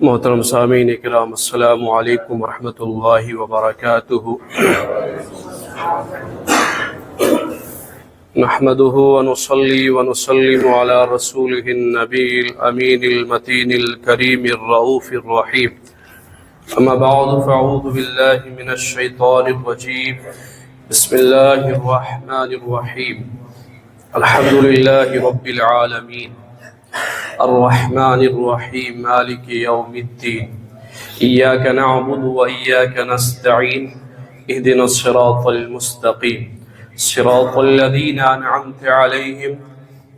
محترم سامعین کرام، السلام علیکم ورحمۃ اللہ وبرکاتہ۔ نحمده ونصلي ونسلم على رسوله النبي الأمين المتين الكريم الرؤوف الرحيم، أما بعد فأعوذ بالله من الشيطان الرجيم، بسم الله الرحمن الرحيم، الحمد لله رب العالمين الرحمن الرحيم مالك يوم الدين، إياك نعبد وإياك نستعين، اهدنا الصراط المستقيم، صراط الذين أنعمت عليهم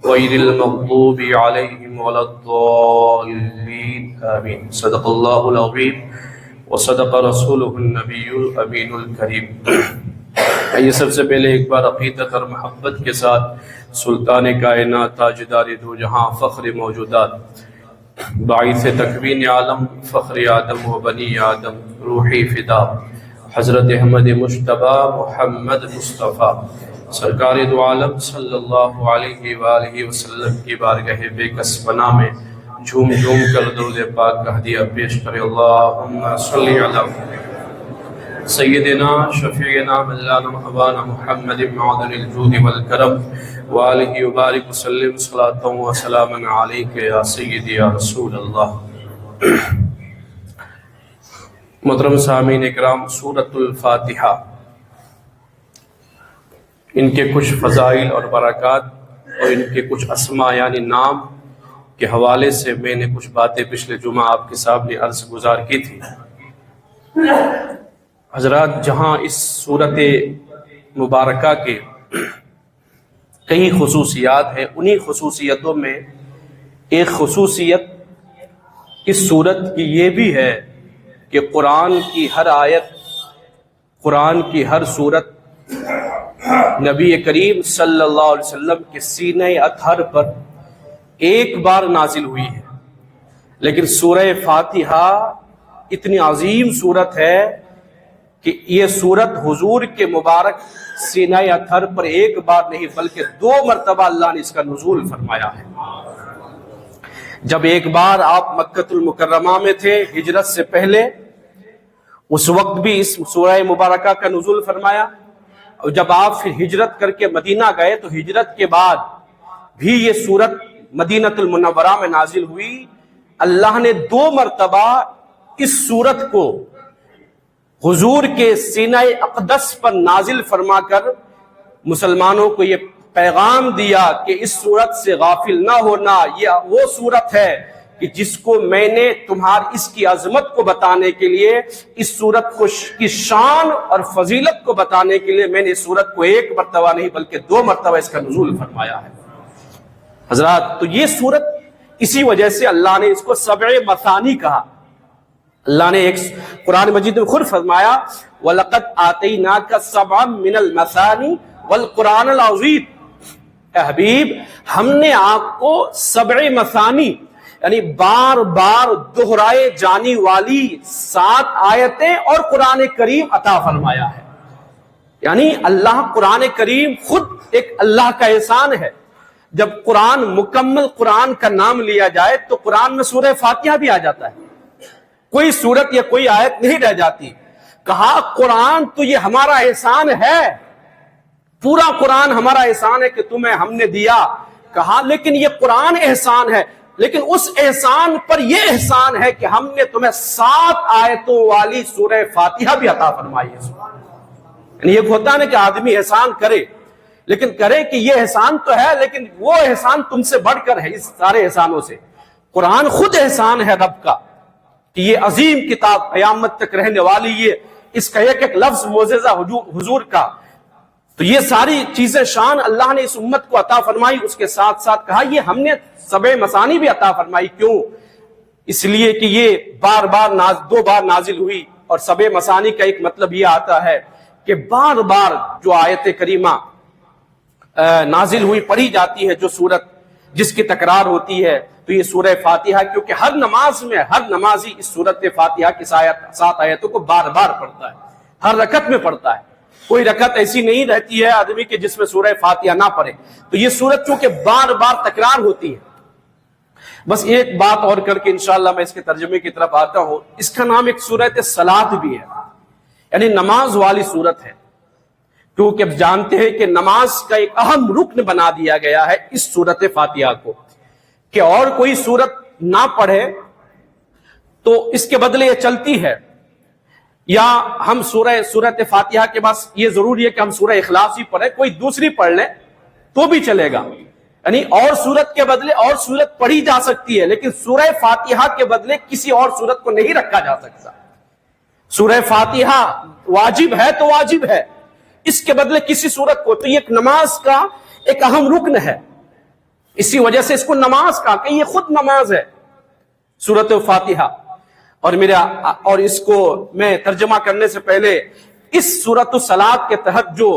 غير المغضوب عليهم ولا الضالين آمين۔ صدق الله العظيم وصدق رسوله النبي الأمين الكريم۔ یہ سب سے پہلے ایک بار عقیدت اور محبت کے ساتھ سلطان کائنات، تاجدار دو جہاں، فخر موجودات، باعث تکوین عالم، فخر آدم و بنی آدم، روحی فدا حضرت احمد مجتبی محمد مصطفیٰ سرکار دو عالم صلی اللہ علیہ وآلہ وسلم کی بارگاہ بے کس پناہ میں جھوم جھوم کر درود پاک کا ہدیہ پیش کرے۔ اللہم صلی علی سیدنا شفیعنا مولانا مولانا محمد معدن الجود والکرم وآلہ وبارک وسلم، صلاۃ و سلام علیک یا سیدی یا رسول اللہ۔ محترم سامعین اکرام، سورۃ الفاتحہ، ان کے کچھ فضائل اور برکات اور ان کے کچھ اسماء یعنی نام کے حوالے سے میں نے کچھ باتیں پچھلے جمعہ آپ کے سامنے عرض گزار کی تھی۔ حضرات، جہاں اس سورت مبارکہ کے کئی خصوصیات ہیں، انہی خصوصیتوں میں ایک خصوصیت اس سورت کی یہ بھی ہے کہ قرآن کی ہر آیت، قرآن کی ہر سورت نبی کریم صلی اللہ علیہ وسلم کے سینہ اطہر پر ایک بار نازل ہوئی ہے، لیکن سورہ فاتحہ اتنی عظیم سورت ہے کہ یہ سورت حضور کے مبارک سینہ اطہر پر ایک بار نہیں بلکہ 2 مرتبہ اللہ نے اس کا نزول فرمایا ہے۔ جب ایک بار آپ مکۃ المکرمہ میں تھے ہجرت سے پہلے، اس وقت بھی اس سورہ مبارکہ کا نزول فرمایا، اور جب آپ پھر ہجرت کر کے مدینہ گئے تو ہجرت کے بعد بھی یہ سورت مدینۃ المنورہ میں نازل ہوئی۔ اللہ نے 2 مرتبہ اس سورت کو حضور کے سینہ اقدس پر نازل فرما کر مسلمانوں کو یہ پیغام دیا کہ اس سورت سے غافل نہ ہونا، یہ وہ سورت ہے کہ جس کو میں نے تمہاری اس کی عظمت کو بتانے کے لیے، اس سورت کو کی شان اور فضیلت کو بتانے کے لیے میں نے اس سورت کو 1 مرتبہ نہیں بلکہ 2 مرتبہ اس کا نزول فرمایا ہے۔ حضرات، تو یہ سورت اسی وجہ سے اللہ نے اس کو 7 مثانی کہا۔ اللہ نے ایک قرآن مجید میں خود فرمایا، وَلَقَدْ آتَيْنَاكَ سَبْعًا مِنَ الْمَثَانِ وَالْقُرْآنَ الْعَظِيمِ، اے حبیب، ہم نے آپ کو 7 مثانی یعنی بار بار دہرائے جانی والی 7 آیتیں اور قرآن کریم عطا فرمایا ہے۔ یعنی اللہ قرآن کریم خود ایک اللہ کا احسان ہے۔ جب قرآن مکمل قرآن کا نام لیا جائے تو قرآن میں سورہ فاتحہ بھی آ جاتا ہے، کوئی سورت یا کوئی آیت نہیں رہ جاتی۔ کہا قرآن تو یہ ہمارا احسان ہے، پورا قرآن ہمارا احسان ہے کہ تمہیں ہم نے دیا۔ کہا لیکن یہ قرآن احسان ہے، لیکن اس احسان پر یہ احسان ہے کہ ہم نے تمہیں 7 آیتوں والی سورہ فاتحہ بھی عطا فرمائی ہے۔ یعنی یہ ہوتا ہے کہ آدمی احسان کرے، لیکن کرے کہ یہ احسان تو ہے، لیکن وہ احسان تم سے بڑھ کر ہے اس سارے احسانوں سے۔ قرآن خود احسان ہے رب کا کہ یہ عظیم کتاب قیامت تک رہنے والی، یہ اس کا ایک ایک لفظ معجزہ حضور کا، تو یہ ساری چیزیں شان اللہ نے اس امت کو عطا فرمائی۔ اس کے ساتھ ساتھ کہا یہ ہم نے 7 مثانی بھی عطا فرمائی۔ کیوں؟ اس لیے کہ یہ بار بار 2 بار نازل ہوئی، اور 7 مثانی کا ایک مطلب یہ آتا ہے کہ بار بار جو آیت کریمہ نازل ہوئی پڑھی جاتی ہے، جو سورت جس کی تکرار ہوتی ہے، تو یہ سورہ فاتحہ، کیونکہ ہر نماز میں ہر نمازی اس سورت فاتحہ کی 7 آیتوں کو بار بار پڑھتا ہے، ہر رکعت میں پڑھتا ہے۔ کوئی رکعت ایسی نہیں رہتی ہے آدمی کے جس میں سورہ فاتحہ نہ پڑھے۔ تو یہ سورت چونکہ بار بار تکرار ہوتی ہے، بس ایک بات اور کر کے انشاءاللہ میں اس کے ترجمے کی طرف آتا ہوں. اس کا نام ایک سورۃ صلاۃ بھی ہے، یعنی نماز والی سورت ہے، کیونکہ جانتے ہیں کہ نماز کا ایک اہم رکن بنا دیا گیا ہے اس سورت فاتحہ کو، کہ اور کوئی سورت نہ پڑھے تو اس کے بدلے یہ چلتی ہے، یا ہم سورت فاتحہ کے بعد یہ ضروری ہے کہ ہم سورہ اخلاص ہی پڑھیں، کوئی دوسری پڑھ لیں تو بھی چلے گا. یعنی اور سورت کے بدلے اور سورت پڑھی جا سکتی ہے، لیکن سورہ فاتحہ کے بدلے کسی اور سورت کو نہیں رکھا جا سکتا. سورہ فاتحہ واجب ہے تو واجب ہے، اس کے بدلے کسی سورت کو، تو یہ ایک نماز کا ایک اہم رکن ہے، اسی وجہ سے اس کو نماز کہا کہ یہ خود نماز ہے سورۃ فاتحہ. اور اس کو میں ترجمہ کرنے سے پہلے اس سورۃ الصلاۃ کے تحت جو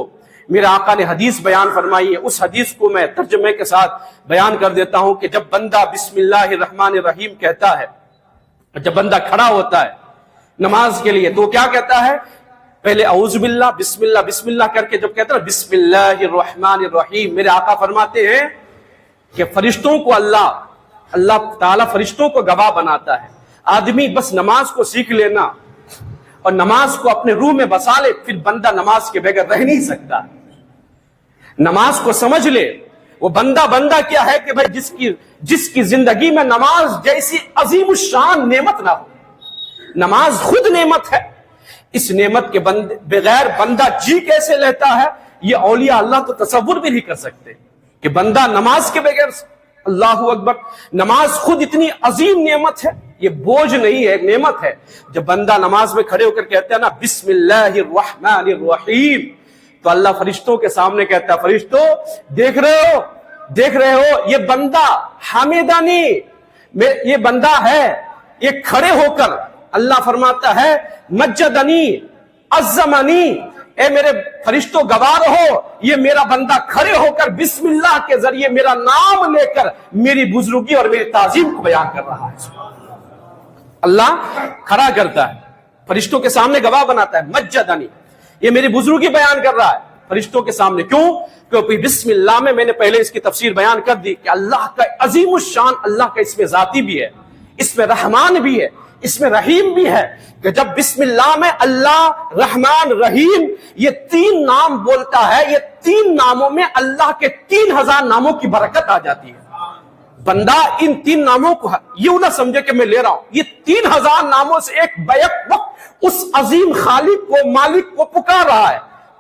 میرے آقا نے حدیث بیان فرمائی ہے اس حدیث کو میں ترجمے کے ساتھ بیان کر دیتا ہوں کہ جب بندہ بسم اللہ الرحمن الرحیم کہتا ہے، جب بندہ کھڑا ہوتا ہے نماز کے لیے تو کیا کہتا ہے؟ پہلے اعوذ باللہ بسم اللہ کر کے جب کہتا ہے بسم اللہ الرحمن الرحیم، میرے آقا فرماتے ہیں کہ فرشتوں کو اللہ تعالیٰ فرشتوں کو گواہ بناتا ہے. آدمی بس نماز کو سیکھ لینا اور نماز کو اپنے روح میں بسا لے، پھر بندہ نماز کے بغیر رہ نہیں سکتا. نماز کو سمجھ لے، وہ بندہ کیا ہے کہ بھائی جس کی زندگی میں نماز جیسی عظیم الشان نعمت نہ ہو. نماز خود نعمت ہے، اس نعمت کے بغیر بندہ جی کیسے لیتا ہے یہ اولیاء اللہ تو تصور بھی نہیں کر سکتے کہ بندہ نماز کے بغیر. اللہ اکبر، نماز خود اتنی عظیم نعمت ہے، یہ بوجھ نہیں ہے، ایک نعمت ہے. جب بندہ نماز میں کھڑے ہو کر کہتا ہے نا بسم اللہ الرحمن الرحیم، تو اللہ فرشتوں کے سامنے کہتا ہے فرشتوں دیکھ رہے ہو یہ بندہ حامدانی، یہ بندہ ہے، یہ کھڑے ہو کر اللہ فرماتا ہے مجدنی عظمنی، اے میرے فرشتوں گواہ رہو یہ میرا بندہ کھڑے ہو کر بسم اللہ کے ذریعے میرا نام لے کر میری بزرگی اور میری تعظیم کو بیان کر رہا ہے. اللہ کھڑا کرتا ہے، فرشتوں کے سامنے گواہ بناتا ہے مجدنی، یہ میری بزرگی بیان کر رہا ہے فرشتوں کے سامنے. کیوں؟ کیونکہ بسم اللہ میں نے پہلے اس کی تفسیر بیان کر دی کہ اللہ کا عظیم الشان، اللہ کا اس میں ذاتی بھی ہے، اس میں رحمان بھی ہے، اس میں رحیم بھی ہے، کہ جب بسم اللہ میں اللہ رحمان رحیم یہ تین نام بولتا ہے، یہ تین ناموں میں اللہ کے 3000 ناموں کی برکت آ جاتی ہے. بندہ ان تین ناموں کو یوں نہ سمجھے کہ میں لے رہا ہوں، یہ 3000 ناموں سے ایک بیک وقت اس عظیم خالق کو، مالک کو پکار رہا ہے.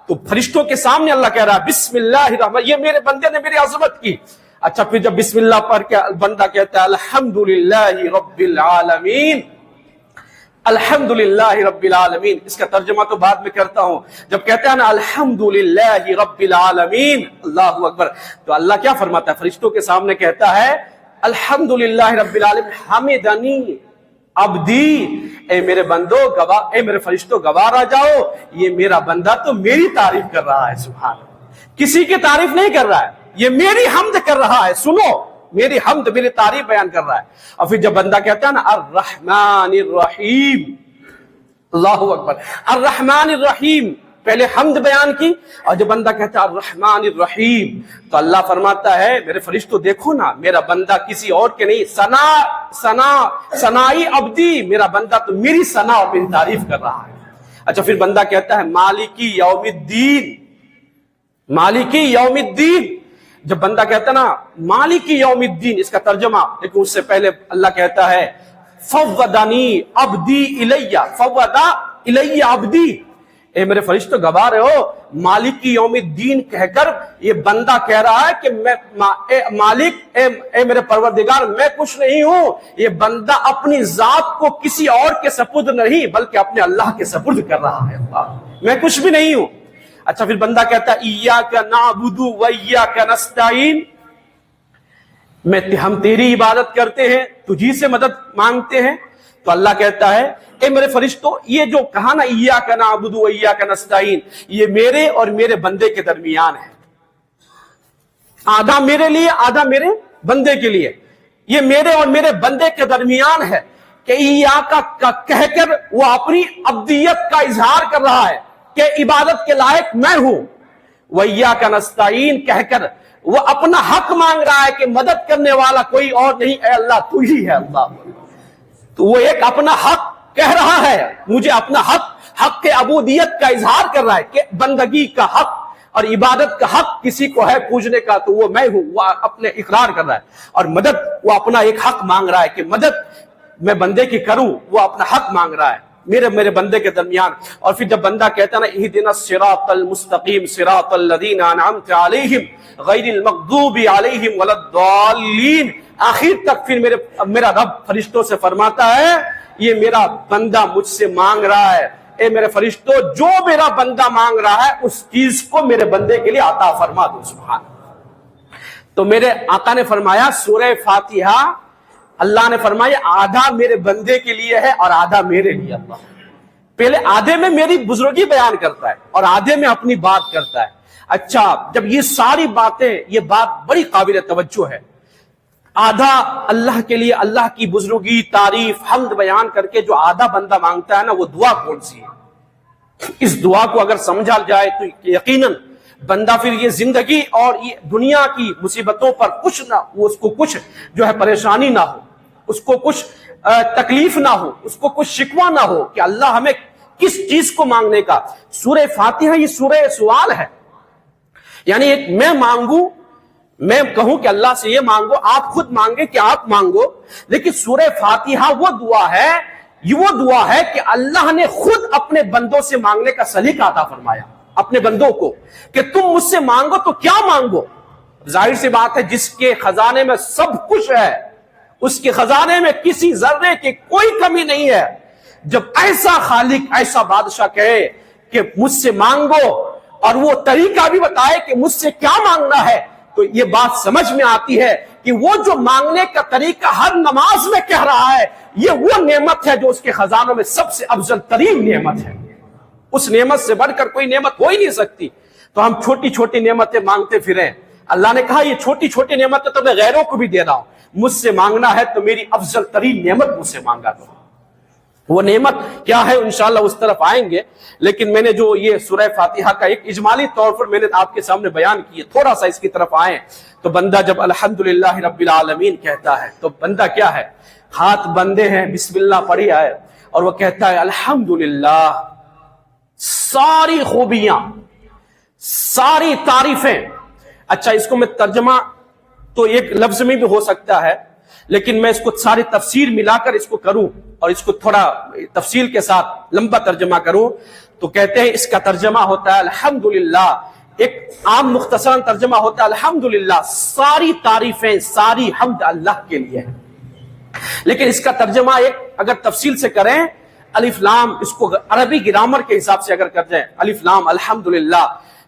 تو فرشتوں کے سامنے اللہ کہہ رہا ہے بسم اللہ الرحمن، یہ میرے بندے نے میری عظمت کی. اچھا پھر جب بسم اللہ پڑھ کے بندہ کہتا ہے الحمدللہ رب العالمین، الحمدللہ رب العالمین، اس کا ترجمہ تو بعد میں کرتا ہوں. جب کہتے ہیں نا الحمدللہ رب العالمین، اللہ اکبر، تو اللہ کیا فرماتا ہے؟ فرشتوں کے سامنے کہتا ہے الحمدللہ رب العالمین حمدنی عبدی، اے میرے بندو گواہ، اے میرے فرشتوں گواہ رہ جاؤ یہ میرا بندہ تو میری تعریف کر رہا ہے. سبحان اللہ، کسی کی تعریف نہیں کر رہا ہے، یہ میری حمد کر رہا ہے. سنو، میری حمد، میری تعریف بیان کر رہا ہے. اور پھر جب بندہ کہتا ہے نا الرحمن الرحیم، اللہ اکبر، الرحمن الرحیم، پہلے حمد بیان کی، اور جب بندہ کہتا ہے الرحمن الرحیم تو اللہ فرماتا ہے میرے فرشتوں دیکھو نا میرا بندہ کسی اور کے نہیں، ثنائی عبدی، میرا بندہ تو میری ثنا اور میری تعریف کر رہا ہے. اچھا پھر بندہ کہتا ہے مالکی یوم الدین، مالکی یوم الدین، جب بندہ کہتا ہے نا مالکی یوم الدین، اس کا ترجمہ، لیکن اس سے پہلے اللہ کہتا ہے فوّدنی عبدی الیہ، فوّد الیہ عبدی، اے میرے فرشتوں گواہ رہے ہو مالکی یوم الدین کہہ کر یہ بندہ کہہ رہا ہے کہ میں مالک، اے میرے پروردگار میں کچھ نہیں ہوں. یہ بندہ اپنی ذات کو کسی اور کے سپرد نہیں بلکہ اپنے اللہ کے سپرد کر رہا ہے، اللہ میں کچھ بھی نہیں ہوں. اچھا پھر بندہ کہتا ہے ایاک نعبد و ایاک نستعین، ہم تیری عبادت کرتے ہیں، تجھی سے مدد مانگتے ہیں. تو اللہ کہتا ہے اے میرے فرشتوں یہ جو کہا نا ایاک نعبد و ایاک نستعین، یہ میرے اور میرے بندے کے درمیان ہے، آدھا میرے لیے آدھا میرے بندے کے لیے، یہ میرے اور میرے بندے کے درمیان ہے کہ ایاک کا کہہ کر وہ اپنی عبدیت کا اظہار کر رہا ہے کہ عبادت کے لائق میں ہوں، وَإِيَّاكَ نَسْتَعِينُ کہہ کر وہ اپنا حق مانگ رہا ہے کہ مدد کرنے والا کوئی اور نہیں، اے اللہ تو ہی ہے اللہ۔ تو وہ ایک اپنا حق کہہ رہا ہے، مجھے اپنا حق کے عبودیت کا اظہار کر رہا ہے کہ بندگی کا حق اور عبادت کا حق کسی کو ہے پوجنے کا تو وہ میں ہوں، وہ اپنے اقرار کر رہا ہے۔ اور مدد، وہ اپنا ایک حق مانگ رہا ہے کہ مدد میں بندے کی کروں، وہ اپنا حق مانگ رہا ہے میرے بندے کے درمیان۔ اور پھر جب بندہ کہتا ہے نا اہدنا الصراط المستقیم صراط الذین انعمت علیہم غیر المغضوب علیہم ولا الضالین، آخر تک پھر میرا رب فرشتوں سے فرماتا ہے یہ میرا بندہ مجھ سے مانگ رہا ہے، اے میرے فرشتوں جو میرا بندہ مانگ رہا ہے اس چیز کو میرے بندے کے لیے عطا فرما دو۔ سبحان۔ تو میرے آقا نے فرمایا سورہ فاتحہ اللہ نے فرمایا آدھا میرے بندے کے لیے ہے اور آدھا میرے لیے۔ اللہ پہلے آدھے میں میری بزرگی بیان کرتا ہے اور آدھے میں اپنی بات کرتا ہے۔ اچھا، جب یہ ساری باتیں، یہ بات بڑی قابل توجہ ہے، آدھا اللہ کے لیے اللہ کی بزرگی، تعریف، حمد بیان کر کے جو آدھا بندہ مانگتا ہے نا، وہ دعا کون سی ہے؟ اس دعا کو اگر سمجھا جائے تو یقیناً بندہ پھر یہ زندگی اور یہ دنیا کی مصیبتوں پر کچھ نہ، اس کو کچھ جو ہے پریشانی نہ ہو، اس کو کچھ تکلیف نہ ہو، اس کو کچھ شکوہ نہ ہو کہ اللہ ہمیں کس چیز کو مانگنے کا۔ سورہ فاتحہ یہ سورہ سوال ہے، یعنی ایک میں مانگوں، میں کہوں کہ اللہ سے یہ مانگو، آپ خود مانگے کہ آپ مانگو، لیکن سورہ فاتحہ وہ دعا ہے، یہ وہ دعا ہے کہ اللہ نے خود اپنے بندوں سے مانگنے کا سلیقہ عطا فرمایا اپنے بندوں کو کہ تم مجھ سے مانگو تو کیا مانگو۔ ظاہر سی بات ہے جس کے خزانے میں سب کچھ ہے، اس کے خزانے میں کسی ذرے کی کوئی کمی نہیں ہے، جب ایسا خالق، ایسا بادشاہ کہے کہ مجھ سے مانگو اور وہ طریقہ بھی بتائے کہ مجھ سے کیا مانگنا ہے، تو یہ بات سمجھ میں آتی ہے کہ وہ جو مانگنے کا طریقہ ہر نماز میں کہہ رہا ہے، یہ وہ نعمت ہے جو اس کے خزانوں میں سب سے افضل ترین نعمت ہے۔ اس نعمت سے بڑھ کر کوئی نعمت ہو ہی نہیں سکتی، تو ہم چھوٹی چھوٹی نعمتیں مانگتے پھریں۔ اللہ نے کہا یہ چھوٹی چھوٹی نعمتیں تو میں غیروں کو بھی دے رہا ہوں، مجھ سے مانگنا ہے تو میری افضل ترین نعمت مجھ سے مانگا کرو۔ وہ نعمت کیا ہے انشاءاللہ اس طرف آئیں گے، لیکن میں نے جو یہ سورہ فاتحہ کا ایک اجمالی طور پر میں نے آپ کے سامنے بیان کیے، تھوڑا سا اس کی طرف آئیں تو بندہ جب الحمدللہ رب العالمین کہتا ہے تو بندہ کیا ہے، ہاتھ بندے ہیں، بسم اللہ پڑھی ہے اور وہ کہتا ہے الحمدللہ، ساری خوبیاں، ساری تعریفیں۔ اچھا، اس کو میں ترجمہ تو ایک لفظ میں بھی ہو سکتا ہے، لیکن میں اس کو ساری تفسیر ملا کر اس کو کروں اور اس کو تھوڑا تفصیل کے ساتھ لمبا ترجمہ کروں تو کہتے ہیں اس کا ترجمہ ہوتا ہے الحمدللہ، ایک عام مختصراً ترجمہ ہوتا ہے الحمدللہ ساری تعریفیں، ساری حمد اللہ کے لیے ہے۔ لیکن اس کا ترجمہ ایک اگر تفصیل سے کریں، الف لام، اس کو عربی گرامر کے حساب سے اگر کر جائیں الف لام الحمدللہ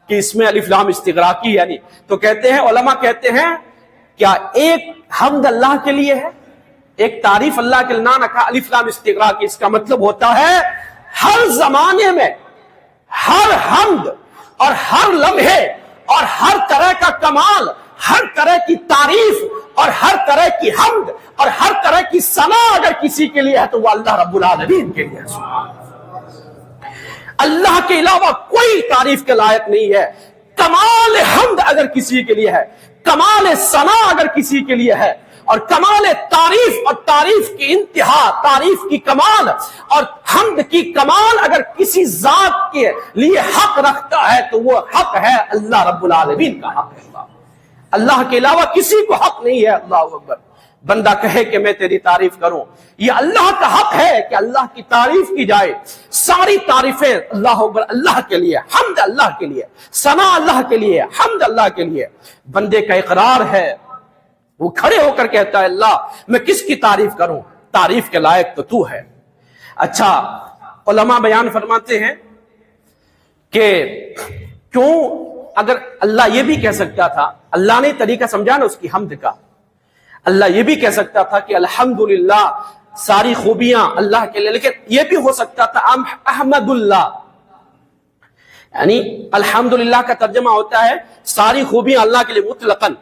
کہ اس میں الف لام استغراقی، یعنی تو کہتے ہیں علماء کہتے ہیں کیا ایک حمد اللہ کے لیے ہے، ایک تعریف اللہ کے لیے نہ رکھا الف لام استغراقی، اس کا مطلب ہوتا ہے ہر زمانے میں ہر حمد اور ہر لمحے اور ہر طرح کا کمال، ہر طرح کی تعریف اور ہر طرح کی حمد اور ہر طرح کی ثنا اگر کسی کے لیے ہے تو وہ اللہ رب العالمین کے لیے ہے۔ اللہ کے علاوہ کوئی تعریف کے لائق نہیں ہے۔ کمال حمد اگر کسی کے لیے ہے، کمال ثنا اگر کسی کے لیے ہے، اور کمال تعریف اور تعریف کی انتہا، تعریف کی کمال اور حمد کی کمال اگر کسی ذات کے لیے حق رکھتا ہے تو وہ حق ہے اللہ رب العالمین کا حق ہے۔ اللہ کے علاوہ کسی کو حق نہیں ہے۔ اللہ اکبر۔ بندہ کہے کہ میں تیری تعریف کروں، یہ اللہ کا حق ہے کہ اللہ کی تعریف کی جائے۔ ساری تعریفیں اللہ اکبر اللہ کے لیے، حمد اللہ کے لیے، ثنا اللہ کے لیے، حمد اللہ کے لیے۔ بندے کا اقرار ہے، وہ کھڑے ہو کر کہتا ہے اللہ میں کس کی تعریف کروں، تعریف کے لائق تو تو ہے۔ اچھا، علماء بیان فرماتے ہیں کہ کیوں، اگر اللہ یہ بھی کہہ سکتا تھا، اللہ نے طریقہ سمجھا نا اس کی حمد کا، اللہ یہ بھی کہہ سکتا تھا کہ الحمدللہ ساری خوبیاں اللہ کے لیے، لیکن یہ بھی ہو سکتا تھا احمد اللہ، یعنی الحمدللہ کا ترجمہ ہوتا ہے ساری خوبیاں اللہ کے لیے مطلقاً،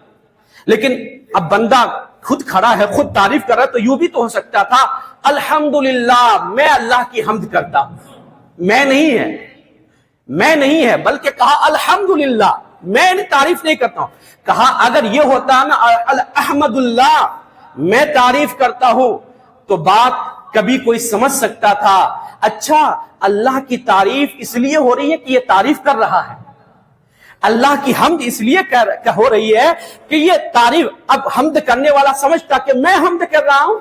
لیکن اب بندہ خود کھڑا ہے، خود تعریف کر رہا ہے، تو یوں بھی تو ہو سکتا تھا الحمدللہ میں اللہ کی حمد کرتا ہوں، میں نہیں ہے، بلکہ کہا الحمدللہ میں تعریف نہیں کرتا ہوں، کہا اگر یہ ہوتا نا احمد اللہ، میں تعریف کرتا ہوں، تو بات کبھی کوئی سمجھ سکتا تھا اچھا اللہ کی تعریف اس لیے ہو رہی ہے کہ یہ تعریف کر رہا ہے، اللہ کی حمد اس لیے ہو رہی ہے کہ یہ تعریف، اب حمد کرنے والا سمجھتا کہ میں حمد کر رہا ہوں،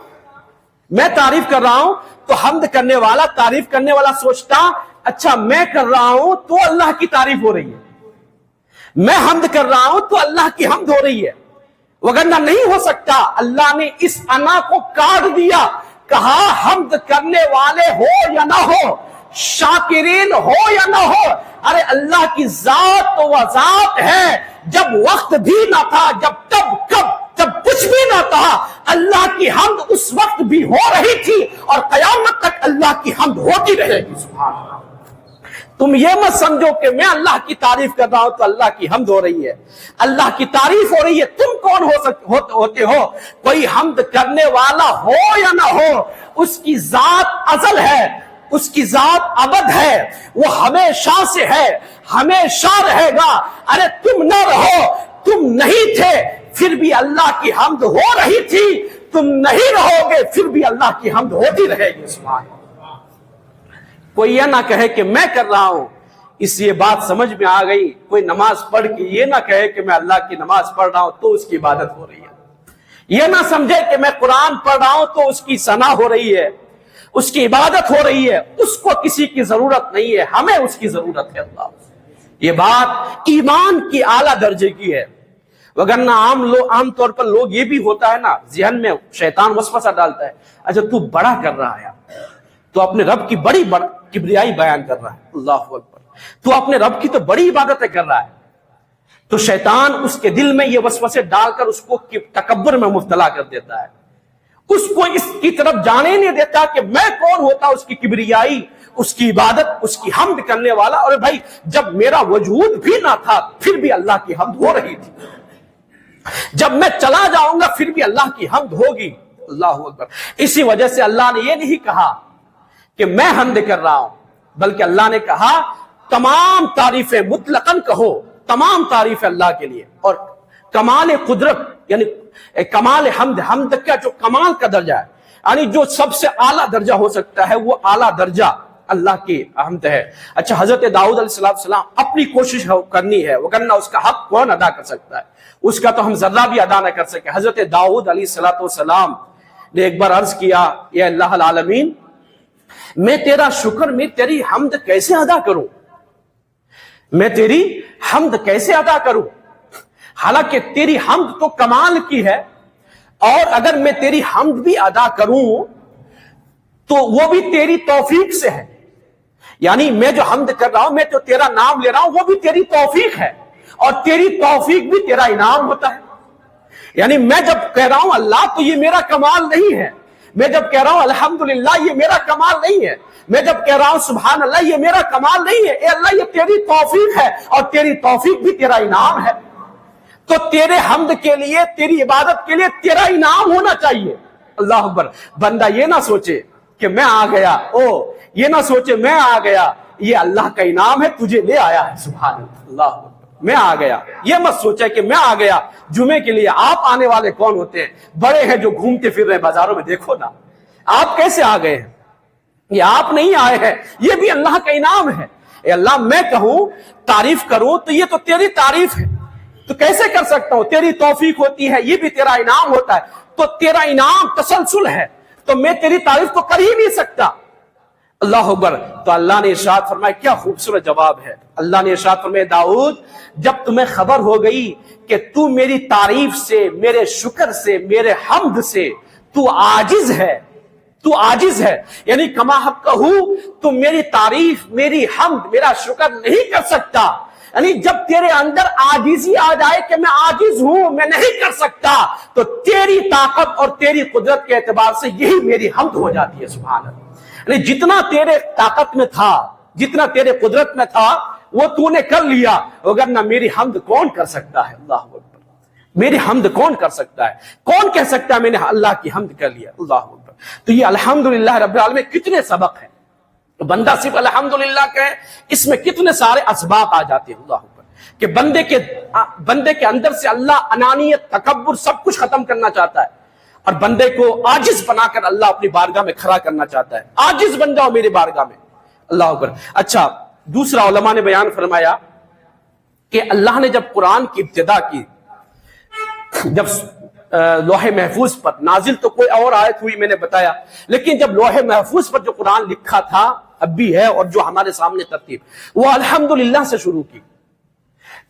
میں تعریف کر رہا ہوں، تو حمد کرنے والا، تعریف کرنے والا سوچتا اچھا میں کر رہا ہوں تو اللہ کی تعریف ہو رہی ہے، میں حمد کر رہا ہوں تو اللہ کی حمد ہو رہی ہے، وگرنہ نہیں ہو سکتا۔ اللہ نے اس انا کو کاٹ دیا، کہا حمد کرنے والے ہو یا نہ ہو، شاکرین ہو یا نہ ہو، ارے اللہ کی ذات تو وہ ذات ہے، جب وقت بھی نہ تھا، جب کچھ بھی نہ تھا، اللہ کی حمد اس وقت بھی ہو رہی تھی اور قیامت تک اللہ کی حمد ہوتی رہے گی۔ سبحان اللہ۔ تم یہ مت سمجھو کہ میں اللہ کی تعریف کر رہا ہوں تو اللہ کی حمد ہو رہی ہے، اللہ کی تعریف ہو رہی ہے۔ تم کون ہوتے ہو؟ کوئی حمد کرنے والا ہو یا نہ ہو، اس کی ذات ازل ہے، اس کی ذات ابد ہے، وہ ہمیشہ سے ہے، ہمیشہ رہے گا۔ ارے تم نہ رہو، تم نہیں تھے پھر بھی اللہ کی حمد ہو رہی تھی، تم نہیں رہو گے پھر بھی اللہ کی حمد ہوتی رہے گی۔ سبحان اللہ۔ کوئی یہ نہ کہے کہ میں کر رہا ہوں اس یہ بات سمجھ میں آ گئی، کوئی نماز پڑھ کے یہ نہ کہے کہ میں اللہ کی نماز پڑھ رہا ہوں تو اس کی عبادت ہو رہی ہے، یہ نہ سمجھے کہ میں قرآن پڑھ رہا ہوں تو اس کی ثنا ہو رہی ہے، اس کی عبادت ہو رہی ہے۔ اس کو کسی کی ضرورت نہیں ہے، ہمیں اس کی ضرورت ہے۔ اللہ، یہ بات ایمان کی اعلیٰ درجے کی ہے، وگرنہ عام طور پر لوگ یہ بھی ہوتا ہے نا، ذہن میں شیطان وسوسہ ڈالتا ہے اچھا تو بڑا کر رہا ہے، تو اپنے رب کی بڑی کبریائی بیان کر رہا ہے، اللہ اکبر، تو اپنے رب کی تو بڑی عبادتیں کر رہا ہے، تو شیطان اس کے دل میں یہ وسوسے ڈال کر اس کو تکبر میں مبتلا کر دیتا ہے، اس کو اس کی طرف جانے نہیں دیتا کہ میں کون ہوتا، اس کی کبریائی، اس کی عبادت، اس کی حمد کرنے والا۔ اور بھائی جب میرا وجود بھی نہ تھا پھر بھی اللہ کی حمد ہو رہی تھی، جب میں چلا جاؤں گا پھر بھی اللہ کی حمد ہوگی، اللہ اکبر۔ اسی وجہ سے اللہ نے یہ نہیں کہا کہ میں حمد کر رہا ہوں، بلکہ اللہ نے کہا تمام تعریفیں مطلقاً کہو، تمام تعریفیں اللہ کے لیے، اور کمال قدرت یعنی کمال حمد کا جو کمال کا درجہ ہے، یعنی جو سب سے اعلیٰ درجہ ہو سکتا ہے وہ اعلیٰ درجہ اللہ کی حمد ہے۔ اچھا حضرت داؤد علیہ السلام اپنی کوشش کرنی ہے، وگرنہ اس کا حق کون ادا کر سکتا ہے، اس کا تو ہم ذرہ بھی ادا نہ کر سکے۔ حضرت داؤد علیہ السلام نے ایک بار عرض کیا یا اللہ العالمین میں تیرا شکر، میں تیری حمد کیسے ادا کروں، میں تیری حمد کیسے ادا کروں، حالانکہ تیری حمد تو کمال کی ہے، اور اگر میں تیری حمد بھی ادا کروں تو وہ بھی تیری توفیق سے ہے، یعنی میں جو حمد کر رہا ہوں، میں تو تیرا نام لے رہا ہوں، وہ بھی تیری توفیق ہے، اور تیری توفیق بھی تیرا انعام ہوتا ہے۔ یعنی میں جب کہہ رہا ہوں اللہ تو یہ میرا کمال نہیں ہے، میں جب کہہ رہا ہوں الحمدللہ یہ میرا کمال نہیں ہے، میں جب کہہ رہا ہوں سبحان اللہ یہ میرا کمال نہیں ہے، اے اللہ یہ تیری توفیق ہے، اور تیری توفیق بھی تیرا انعام ہے، تو تیرے حمد کے لیے، تیری عبادت کے لیے تیرا انعام ہونا چاہیے۔ اللہ اکبر۔ بندہ یہ نہ سوچے کہ میں آ گیا، یہ نہ سوچے میں آ گیا، یہ اللہ کا انعام ہے، تجھے لے آیا ہے، سبحان اللہ، اکبر، میں آ گیا، یہ مت سوچے کہ میں آ گیا جمعے کے لیے۔ آپ آنے والے کون ہوتے ہیں؟ بڑے ہیں جو گھومتے پھر رہے بازاروں میں، دیکھو نا آپ کیسے آ گئے ہیں، یہ آپ نہیں آئے ہیں، یہ بھی اللہ کا انعام ہے۔ اے اللہ میں کہوں تعریف کروں تو یہ تو تیری تعریف ہے، تو کیسے کر سکتا ہوں؟ تیری توفیق ہوتی ہے، یہ بھی تیرا انعام ہوتا ہے، تو تیرا انعام تسلسل ہے، تو میں تیری تعریف تو کر ہی نہیں سکتا۔ اللہ اکبر۔ تو اللہ نے ارشاد فرمایا، کیا خوبصورت جواب ہے، اللہ نے ارشاد فرمایا داؤد جب تمہیں خبر ہو گئی کہ تو میری تعریف سے، میرے شکر سے، میرے حمد سے تو عاجز ہے، تو عاجز ہے، یعنی کما حقہ تو میری تعریف، میری حمد، میرا شکر نہیں کر سکتا، یعنی جب تیرے اندر عاجزی آ جائے کہ میں عاجز ہوں، میں نہیں کر سکتا، تو تیری طاقت اور تیری قدرت کے اعتبار سے یہی میری حمد ہو جاتی ہے، سبحان اللہ۔ یعنی جتنا تیرے طاقت میں تھا، جتنا تیرے قدرت میں تھا وہ تو نے کر لیا، وگرنہ میری حمد کون کر سکتا ہے؟ اللہ اکبر۔ میری حمد کون کر سکتا ہے؟ کون کہہ سکتا ہے میں نے اللہ کی حمد کر لیا؟ اللہ اکبر۔ تو یہ الحمدللہ رب العالمین کتنے سبق ہیں، تو بندہ صرف الحمدللہ کہے، اس میں کتنے سارے اسباب آ جاتے ہیں، اللہ اکبر۔ کہ بندے کے اندر سے اللہ انانیت، تکبر، سب کچھ ختم کرنا چاہتا ہے، اور بندے کو عاجز بنا کر اللہ اپنی بارگاہ میں کھڑا کرنا چاہتا ہے. عاجز بن جاؤ میری بارگاہ میں. اللہ اکبر. اچھا، دوسرا علماء نے بیان فرمایا کہ اللہ نے جب قرآن کی ابتدا کی، جب لوح محفوظ پر نازل تو کوئی اور آیت ہوئی میں نے بتایا، لیکن جب لوح محفوظ پر جو قرآن لکھا تھا اب بھی ہے اور جو ہمارے سامنے ترتیب، وہ الحمدللہ سے شروع کی.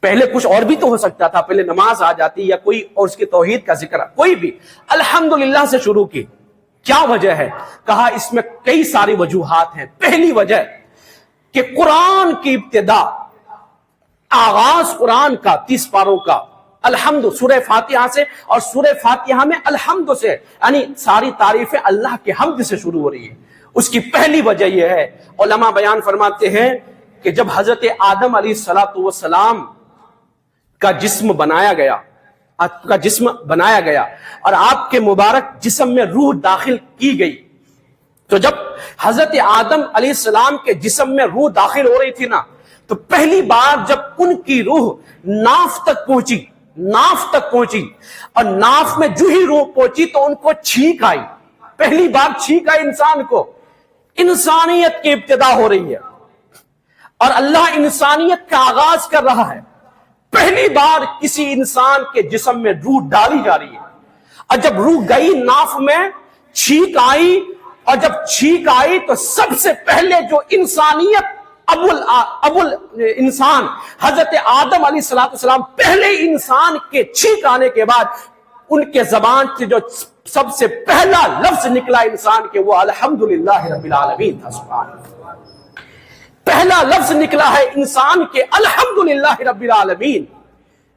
پہلے کچھ اور بھی تو ہو سکتا تھا، پہلے نماز آ جاتی یا کوئی اور اس کی توحید کا ذکر، کوئی بھی الحمدللہ سے شروع کی. کیا وجہ ہے؟ کہا اس میں کئی ساری وجوہات ہیں. پہلی وجہ کہ قرآن کی ابتدا، آغاز قرآن کا 30 پاروں کا الحمد، سورہ فاتحہ سے، اور سورہ فاتحہ میں الحمد سے، یعنی ساری تعریفیں اللہ کے حمد سے شروع ہو رہی ہے. اس کی پہلی وجہ یہ ہے، علماء بیان فرماتے ہیں کہ جب حضرت آدم علیہ السلام کا جسم بنایا گیا اور آپ کے مبارک جسم میں روح داخل کی گئی، تو جب حضرت آدم علیہ السلام کے جسم میں روح داخل ہو رہی تھی نا، تو پہلی بار جب ان کی روح ناف تک پہنچی اور ناف میں جو ہی روح پہنچی تو ان کو چھینک آئی. پہلی بار چھینک آئی انسان کو. انسانیت کی ابتدا ہو رہی ہے اور اللہ انسانیت کا آغاز کر رہا ہے. پہلی بار کسی انسان کے جسم میں روح ڈالی جا رہی ہے، اور جب روح گئی ناف میں، چھینک آئی، اور جب چھینک آئی تو سب سے پہلے جو انسانیت، ابول انسان حضرت آدم علیہ السلام، پہلے انسان کے چھینک آنے کے بعد ان کے زبان سے جو سب سے پہلا لفظ نکلا انسان کے، وہ الحمدللہ رب العالمین تھا. سبحان اللہ. پہلا لفظ نکلا ہے انسان کے الحمدللہ رب العالمین،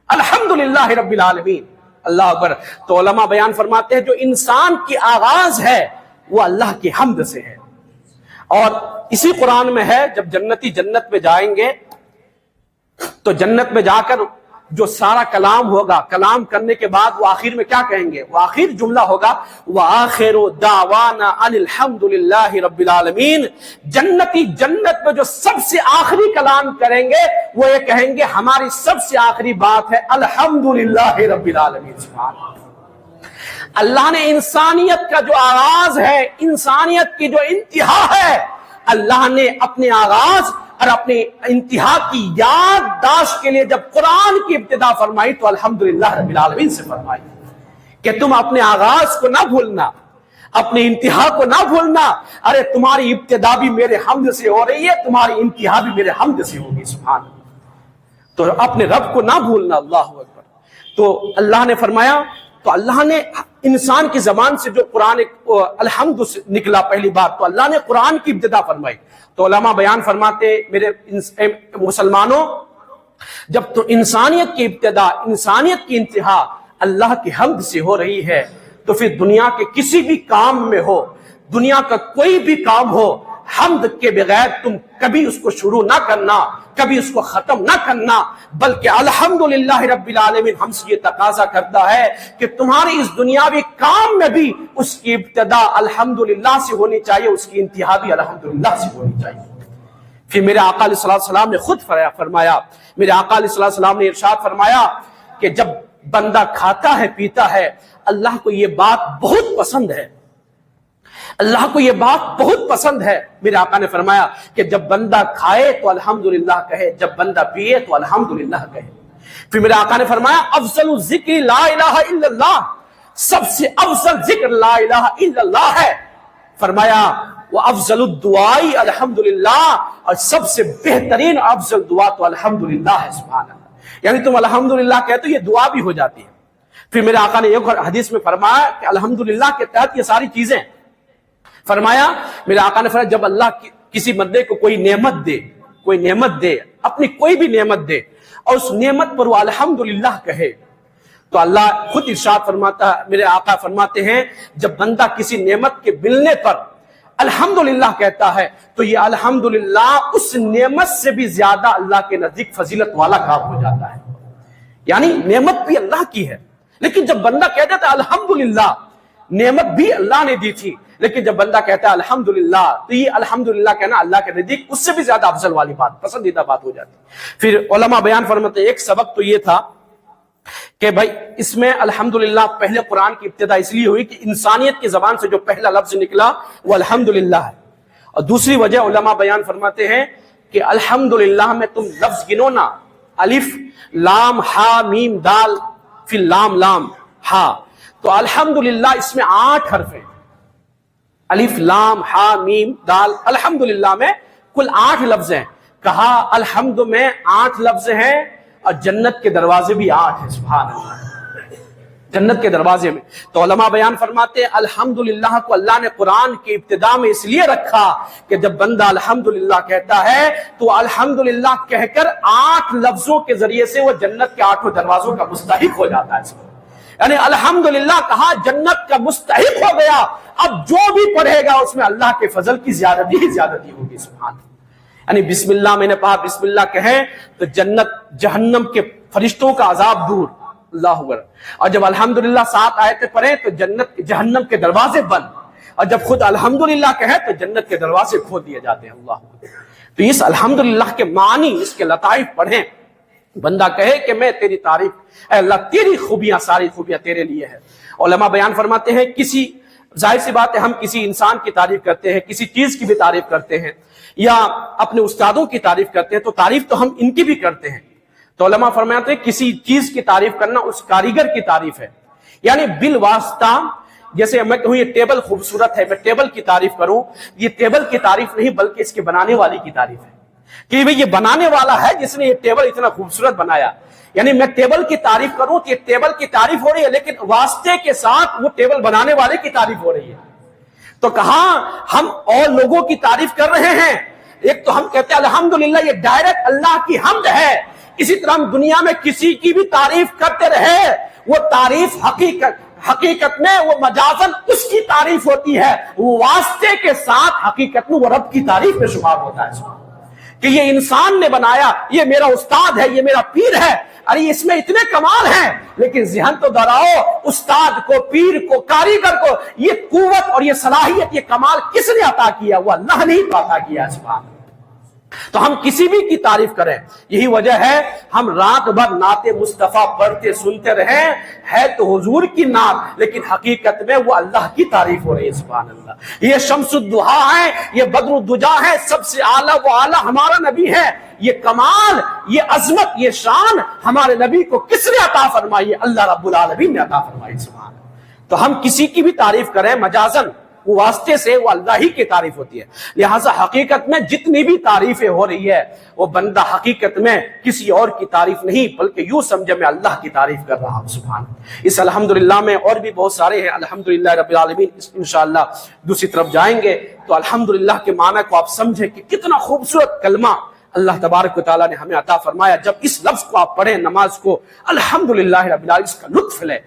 الحمدللہ رب العالمین. اللہ اکبر. تو علماء بیان فرماتے ہیں جو انسان کی آغاز ہے وہ اللہ کی حمد سے ہے. اور اسی قرآن میں ہے جب جنتی جنت میں جائیں گے تو جنت میں جا کر جو سارا کلام ہوگا، کلام کرنے کے بعد وہ آخر میں کیا کہیں گے؟ وہ آخر جملہ ہوگا وَآخِرُ دَعْوَانَا أَنِ الْحَمْدُ لِلَّهِ رَبِّ الْعَالَمِينَ. جنتی جنت میں جو سب سے آخری کلام کریں گے وہ یہ کہیں گے ہماری سب سے آخری بات ہے الحمدللہ رب العالمین. سبحان اللہ. اللہ نے انسانیت کا جو آغاز ہے، انسانیت کی جو انتہا ہے، اللہ نے اپنے آغاز اور اپنے انتہا کی یادداشت کے لیے جب قرآن کی ابتدا فرمائی تو الحمدللہ رب العالمین سے فرمائی کہ تم اپنے آغاز کو نہ بھولنا، اپنی انتہا کو نہ بھولنا. ارے تمہاری ابتدا بھی میرے حمد سے ہو رہی ہے، تمہاری انتہا بھی میرے حمد سے ہوگی. سبحان اللہ. تو اپنے رب کو نہ بھولنا. اللہ اکبر. تو اللہ نے فرمایا، تو اللہ نے انسان کی زبان سے جو قرآن الحمد نکلا پہلی بار، تو اللہ نے قرآن کی ابتدا فرمائی. تو علماء بیان فرماتے میرے مسلمانوں، جب تو انسانیت کی ابتدا، انسانیت کی انتہا اللہ کی حمد سے ہو رہی ہے، تو پھر دنیا کے کسی بھی کام میں ہو، دنیا کا کوئی بھی کام ہو، حمد کے بغیر تم کبھی اس کو شروع نہ کرنا، کبھی اس کو ختم نہ کرنا، بلکہ الحمدللہ رب العالمین ہم سے یہ تقاضا کرتا ہے کہ تمہاری اس دنیاوی کام میں بھی اس کی ابتدا الحمدللہ سے ہونی چاہیے، اس کی انتہا بھی الحمدللہ سے ہونی چاہیے. پھر میرے آقا علیہ السلام نے خود فرمایا، میرے آقا علیہ السلام نے ارشاد فرمایا کہ جب بندہ کھاتا ہے پیتا ہے، اللہ کو یہ بات بہت پسند ہے، اللہ کو یہ بات بہت پسند ہے. میرے آقا نے فرمایا کہ جب بندہ کھائے تو الحمدللہ کہے، جب بندہ پیے تو الحمدللہ کہے. پھر میرے آقا نے فرمایا افضل الذکر لا الہ الا اللہ، سب سے افضل ذکر لا الہ الا اللہ ہے. فرمایا وہ افضل الدعاء الحمدللہ، اور سب سے بہترین افضل دعا تو الحمدللہ ہے. سبحان اللہ. یعنی تم الحمدللہ کہے تو یہ دعا بھی ہو جاتی ہے. پھر میرے آقا نے ایک حدیث میں فرمایا کہ الحمدللہ کے تحت یہ ساری چیزیں فرمایا. میرے آقا نے فرمایا جب اللہ کسی بندے کو کوئی نعمت دے، اپنی کوئی بھی نعمت دے، اور اس نعمت پر وہ الحمدللہ کہے، تو اللہ خود ارشاد فرماتا ہے، میرے آقا فرماتے ہیں جب بندہ کسی نعمت کے ملنے پر الحمدللہ کہتا ہے تو یہ الحمدللہ اس نعمت سے بھی زیادہ اللہ کے نزدیک فضیلت والا کام ہو جاتا ہے. یعنی نعمت بھی اللہ کی ہے، لیکن جب بندہ کہہ دیتا ہے الحمدللہ، نعمت بھی اللہ نے دی تھی، لیکن جب بندہ کہتا ہے الحمدللہ تو یہ الحمدللہ کہنا اللہ کے نزدیک اس سے بھی زیادہ افضل والی بات، پسندیدہ بات ہو جاتی ہے۔ پھر علماء بیان فرماتے ہیں ایک سبق تو یہ تھا کہ بھائی اس میں الحمدللہ پہلے قرآن کی ابتدا اس لیے ہوئی کہ انسانیت کی زبان سے جو پہلا لفظ نکلا وہ الحمدللہ ہے، اور دوسری وجہ علماء بیان فرماتے ہیں کہ الحمدللہ میں تم لفظ گنو نا، الف لام ہا میم دال پھر لام لام ہا، تو الحمدللہ اس میں 8 حرف ہیں، الف لام ہا میم دال، الحمدللہ میں کل 8 لفظ ہیں، کہا الحمد میں 8 لفظ ہیں اور جنت کے دروازے بھی 8 ہیں، سبحان اللہ، جنت کے دروازے میں۔ تو علماء بیان فرماتے ہیں الحمدللہ کو اللہ نے قرآن کی ابتدا میں اس لیے رکھا کہ جب بندہ الحمدللہ کہتا ہے تو الحمدللہ کہہ کر 8 لفظوں کے ذریعے سے وہ جنت کے 8 دروازوں کا مستحق ہو جاتا ہے، یعنی الحمدللہ کہا جنت کا مستحق ہو گیا، اب جو بھی پڑھے گا اس میں اللہ کے فضل کی زیادتی ہی زیادتی ہوگی، سبحان اللہ۔ یعنی بسم اللہ میں نے کہا بسم اللہ کہیں تو جنت جہنم کے فرشتوں کا عذاب دور، اللہ اکبر، اور جب الحمدللہ 7 آیتیں پڑھیں تو جنت جہنم کے دروازے بند، اور جب خود الحمدللہ کہیں تو جنت کے دروازے کھول دیے جاتے ہیں، اللہ اکبر۔ تو اس الحمدللہ کے معنی، اس کے لطائف پڑھیں، بندہ کہے کہ میں تیری تعریف، اے اللہ تیری خوبیاں ساری خوبیاں تیرے لیے ہے۔ علماء بیان فرماتے ہیں کسی، ظاہر سی بات ہے ہم کسی انسان کی تعریف کرتے ہیں، کسی چیز کی بھی تعریف کرتے ہیں، یا اپنے استادوں کی تعریف کرتے ہیں، تو تعریف تو ہم ان کی بھی کرتے ہیں۔ تو علماء فرماتے ہیں کسی چیز کی تعریف کرنا اس کاریگر کی تعریف ہے، یعنی بالواسطہ، جیسے میں کہوں یہ ٹیبل خوبصورت ہے، میں ٹیبل کی تعریف کروں، یہ ٹیبل کی تعریف نہیں بلکہ اس کے بنانے والی کی تعریف ہے کہ بھئی یہ بنانے والا ہے جس نے یہ ٹیبل اتنا خوبصورت بنایا۔ یعنی میں ٹیبل کی تعریف کروں تو یہ ٹیبل کی تعریف ہو رہی ہے، لیکن واسطے کے ساتھ وہ ٹیبل بنانے والے کی تعریف ہو رہی ہے۔ تو کہاں ہم اور لوگوں کی تعریف کر رہے ہیں، ایک تو ہم کہتے ہیں الحمدللہ یہ ڈائریکٹ اللہ کی حمد ہے، اسی طرح ہم دنیا میں کسی کی بھی تعریف کرتے رہے، وہ تعریف حقیقت میں وہ مجازن اس کی تعریف ہوتی ہے، وہ واسطے کے ساتھ حقیقت میں وہ رب کی تعریف میں شمار ہوتا ہے کہ یہ انسان نے بنایا، یہ میرا استاد ہے، یہ میرا پیر ہے، ارے اس میں اتنے کمال ہیں، لیکن ذہن تو دراؤ استاد کو، پیر کو، کاریگر کو یہ قوت اور یہ صلاحیت، یہ کمال کس نے عطا کیا؟ وہ اللہ نے ہی عطا کیا، سبحان اللہ۔ تو ہم کسی بھی کی تعریف کریں، یہی وجہ ہے ہم رات بھر نعت مصطفیٰ پڑھتے سنتے رہیں، ہے تو حضور کی نعت لیکن حقیقت میں وہ اللہ کی تعریف ہو رہی ہے، سبحان اللہ۔ یہ شمس الضحیٰ ہے، یہ بدر الدجا ہے، سب سے اعلیٰ وہ اعلیٰ ہمارا نبی ہے، یہ کمال، یہ عظمت، یہ شان ہمارے نبی کو کس نے عطا فرمائی ہے؟ اللہ رب العالمین نے عطا فرمائی، سبحان اللہ۔ تو ہم کسی کی بھی تعریف کریں مجازن، وہ واسطے سے وہ اللہ ہی کی تعریف ہوتی ہے، لہٰذا حقیقت میں جتنی بھی تعریفیں ہو رہی ہے وہ بندہ حقیقت میں کسی اور کی تعریف نہیں بلکہ یوں سمجھے میں اللہ کی تعریف کر رہا ہوں، سبحان اللہ۔ اس الحمدللہ میں اور بھی بہت سارے ہیں، الحمدللہ رب العالمین، انشاءاللہ دوسری طرف جائیں گے تو الحمدللہ کے معنی کو آپ سمجھیں کہ کتنا خوبصورت کلمہ اللہ تبارک و تعالیٰ نے ہمیں عطا فرمایا۔ جب اس لفظ کو آپ پڑھیں نماز کو، الحمدللہ رب العالمین، اس کا لطف لیں،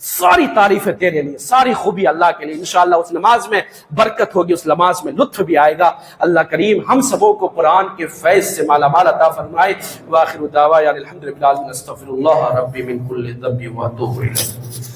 ساری تعریفیں تیرے لیے، ساری خوبی اللہ کے لیے، انشاءاللہ اس نماز میں برکت ہوگی، اس نماز میں لطف بھی آئے گا۔ اللہ کریم ہم سبوں کو قرآن کے فیض سے مالا مال عطا فرمائے۔ وآخر دعوانا الحمد للہ، استغفر اللہ ربی من کل ذنب واتوب الیہ۔